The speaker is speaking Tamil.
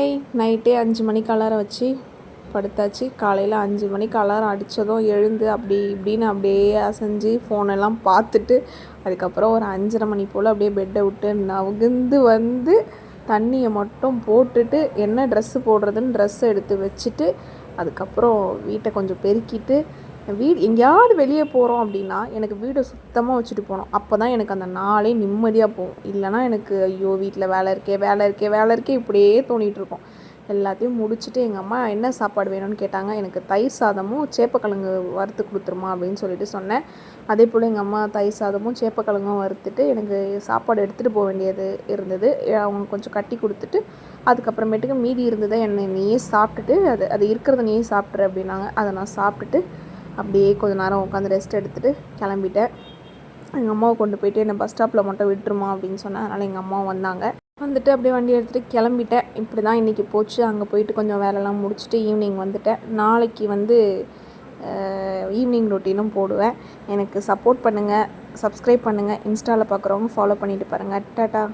ஹாய். நைட்டே 5 மணிக்கு அலாரம் வச்சு படுத்தாச்சு. காலையில் 5 மணிக்கு அலாரம் அடித்ததும் எழுந்து அப்படி இப்படின்னு அப்படியே அசைஞ்சு ஃபோனெல்லாம் பார்த்துட்டு அதுக்கப்புறம் ஒரு 5:30 மணி போல் அப்படியே பெட்டை விட்டு நவுந்து வந்து தண்ணியை மட்டும் போட்டுட்டு என்ன ட்ரெஸ்ஸு போடுறதுன்னு ட்ரெஸ்ஸை எடுத்து வச்சுட்டு அதுக்கப்புறம் வீட்டை கொஞ்சம் பெருக்கிட்டு எங்கேயாவது வெளியே போகிறோம் அப்படின்னா எனக்கு வீடை சுத்தமாக வச்சுட்டு போகணும். அப்போ தான் எனக்கு அந்த நாளே நிம்மதியாக போகும். இல்லைனா எனக்கு ஐயோ வீட்டில் வேலை இருக்கே இப்படியே தோணிகிட்ருக்கோம். எல்லாத்தையும் முடிச்சுட்டு எங்கள் அம்மா என்ன சாப்பாடு வேணும்னு கேட்டாங்க. எனக்கு தயிர் சாதமும் சேப்பக்கிழங்கு வறுத்து கொடுத்துருமா அப்படின்னு சொல்லிட்டு சொன்னேன். அதே போல் எங்கள் அம்மா தயிர் சாதமும் சேப்பக்கிழங்கும் வறுத்துட்டு எனக்கு சாப்பாடு எடுத்துகிட்டு போக வேண்டியது இருந்தது. அவங்க கொஞ்சம் கட்டி கொடுத்துட்டு அதுக்கப்புறமேட்டுக்கு மீதி இருந்ததை நீயே சாப்பிட்டுட்டு அது இருக்கிறத நீயே சாப்பிட்ரு அப்படின்னாங்க. அதை நான் சாப்பிட்டுட்டு அப்படியே கொஞ்சம் நேரம் உட்காந்து ரெஸ்ட் எடுத்துகிட்டு கிளம்பிட்டேன். எங்கள் அம்மாவை கொண்டு போயிட்டு என்னை பஸ் ஸ்டாப்பில் மட்டும் விட்டுருமா அப்படின்னு சொன்னேன். அதனால் எங்கள் அம்மாவும் வந்துட்டு அப்படியே வண்டி எடுத்துகிட்டு கிளம்பிட்டேன். இப்படி தான் இன்றைக்கி போச்சு. அங்கே போயிட்டு கொஞ்சம் வேலைலாம் முடிச்சுட்டு ஈவினிங் வந்துட்டேன். நாளைக்கு ஈவினிங் ரொட்டீனும் போடுவேன். எனக்கு சப்போர்ட் பண்ணுங்கள், சப்ஸ்கிரைப் பண்ணுங்கள். இன்ஸ்டாவில் பார்க்குறவங்க ஃபாலோ பண்ணிவிட்டு பாருங்கள். டாட்டா.